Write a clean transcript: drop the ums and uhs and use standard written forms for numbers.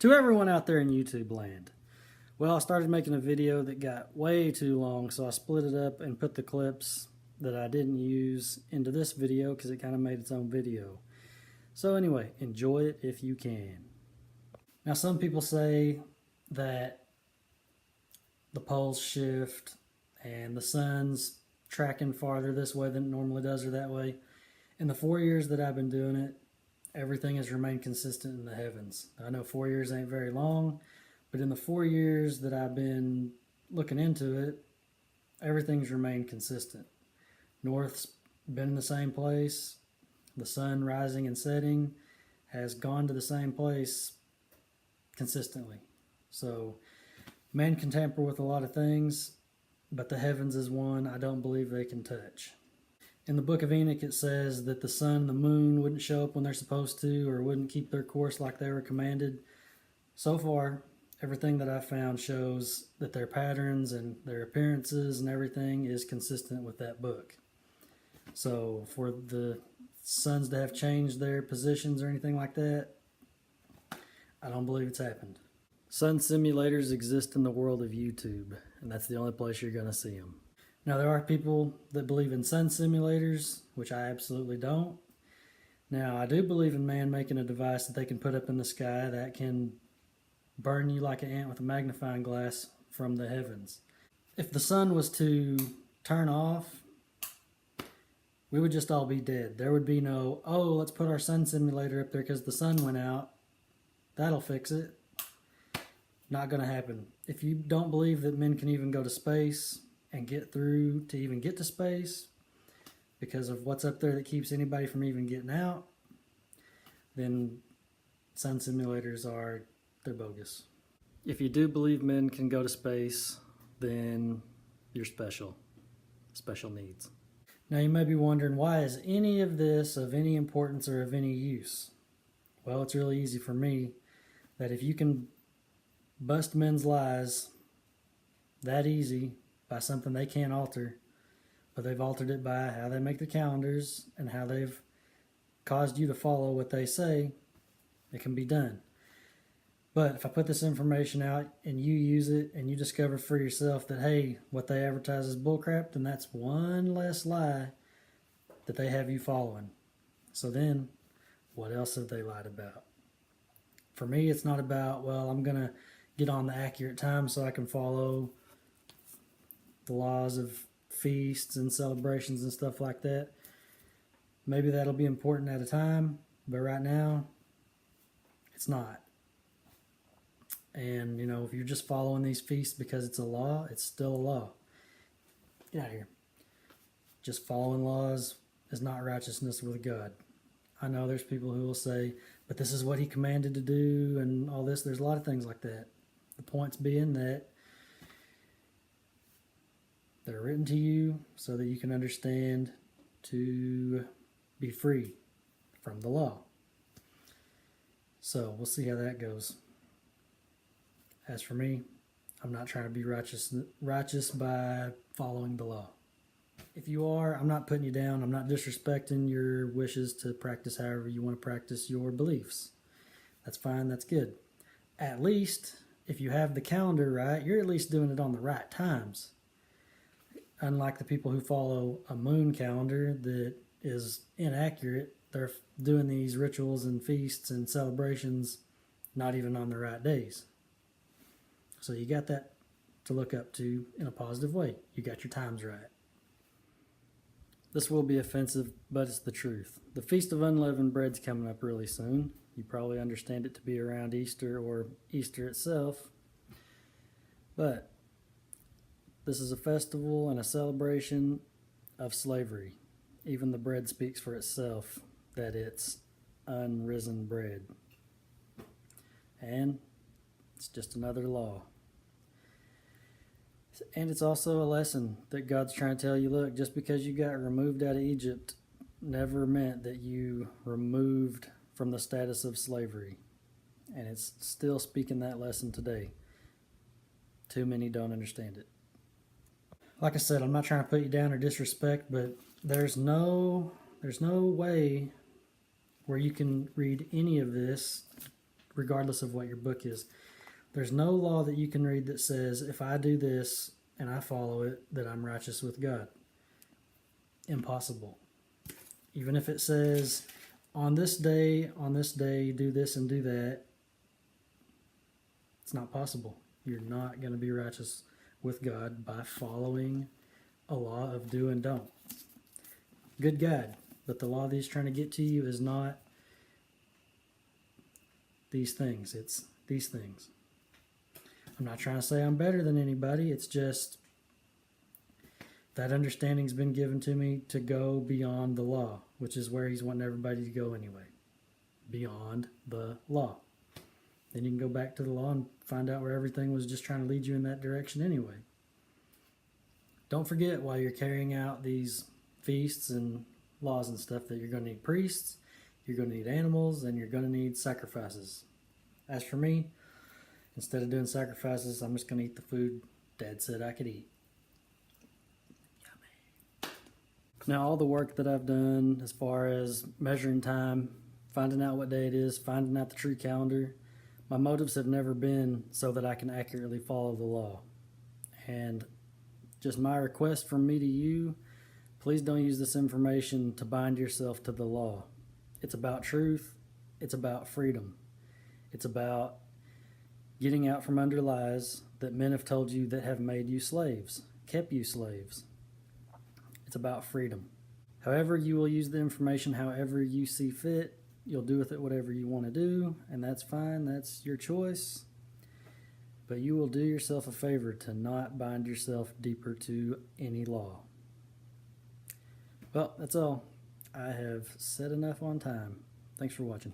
To everyone out there in YouTube land. Well, I started making a video that got way too long, so I split it up and put the clips that I didn't use into this video because it kind of made its own video. So anyway, enjoy it if you can. Now, some people say that the poles shift and the sun's tracking farther this way than it normally does or that way. In the 4 years that I've been doing it, everything has remained consistent in the heavens. I know 4 years ain't very long, but in the 4 years that I've been looking into it, everything's remained consistent. North's been in the same place. The sun rising and setting has gone to the same place consistently. So man can tamper with a lot of things, but the heavens is one I don't believe they can touch. In the book of Enoch, it says that the sun and the moon wouldn't show up when they're supposed to, or wouldn't keep their course like they were commanded. So far, everything that I've found shows that their patterns and their appearances and everything is consistent with that book. So for the suns to have changed their positions or anything like that, I don't believe it's happened. Sun simulators exist in the world of YouTube, and that's the only place you're going to see them. Now, there are people that believe in sun simulators, which I absolutely don't. Now, I do believe in man making a device that they can put up in the sky that can burn you like an ant with a magnifying glass from the heavens. If the sun was to turn off, we would just all be dead. There would be no, oh, let's put our sun simulator up there because the sun went out. That'll fix it. Not going to happen. If you don't believe that men can even go to space and get through to even get to space because of what's up there that keeps anybody from even getting out, then sun simulators they're bogus. If you do believe men can go to space, then you're special needs. Now you may be wondering, why is any of this of any importance or of any use? Well, it's really easy for me that if you can bust men's lies that easy by something they can't alter, but they've altered it by how they make the calendars and how they've caused you to follow what they say, it can be done. But if I put this information out and you use it and you discover for yourself that, hey, what they advertise is bullcrap, then that's one less lie that they have you following. So then, what else have they lied about? For me, it's not about, well, I'm going to get on the accurate time so I can follow the laws of feasts and celebrations and stuff like that. Maybe that'll be important at a time, but right now, it's not. And, you know, if you're just following these feasts because it's a law, it's still a law. Get out of here. Just following laws is not righteousness with God. I know there's people who will say, but this is what he commanded to do and all this. There's a lot of things like that. The points being that they're written to you so that you can understand to be free from the law. So we'll see how that goes. As for me, I'm not trying to be righteous by following the law. If you are, I'm not putting you down. I'm not disrespecting your wishes to practice however you want to practice your beliefs. That's fine. That's good. At least, if you have the calendar right, you're at least doing it on the right times. Unlike the people who follow a moon calendar that is inaccurate, they're doing these rituals and feasts and celebrations not even on the right days. So you got that to look up to in a positive way. You got your times right. This will be offensive, but it's the truth. The Feast of Unleavened Bread's coming up really soon. You probably understand it to be around Easter or Easter itself. But this is a festival and a celebration of slavery. Even the bread speaks for itself, that it's unrisen bread. And it's just another law. And it's also a lesson that God's trying to tell you, look, just because you got removed out of Egypt never meant that you removed from the status of slavery. And it's still speaking that lesson today. Too many don't understand it. Like I said, I'm not trying to put you down or disrespect, but there's no way where you can read any of this regardless of what your book is. There's no law that you can read that says if I do this and I follow it, that I'm righteous with God. Impossible. Even if it says on this day, do this and do that, it's not possible. You're not going to be righteous with God by following a law of do and don't. Good guide, but the law that he's trying to get to you is not these things. It's these things. I'm not trying to say I'm better than anybody. It's just that understanding's been given to me to go beyond the law, which is where he's wanting everybody to go anyway. Beyond the law. Then you can go back to the law and find out where everything was just trying to lead you in that direction anyway. Don't forget, while you're carrying out these feasts and laws and stuff, that you're going to need priests, you're going to need animals, and you're going to need sacrifices. As for me, instead of doing sacrifices, I'm just going to eat the food Dad said I could eat. Yummy. Now, all the work that I've done as far as measuring time, finding out what day it is, finding out the true calendar, my motives have never been so that I can accurately follow the law. And just my request from me to you, please don't use this information to bind yourself to the law. It's about truth. It's about freedom. It's about getting out from under lies that men have told you that have made you slaves, kept you slaves. It's about freedom. However, you will use the information however you see fit. You'll do with it whatever you want to do, and that's fine. That's your choice. But you will do yourself a favor to not bind yourself deeper to any law. Well, that's all. I have said enough on time. Thanks for watching.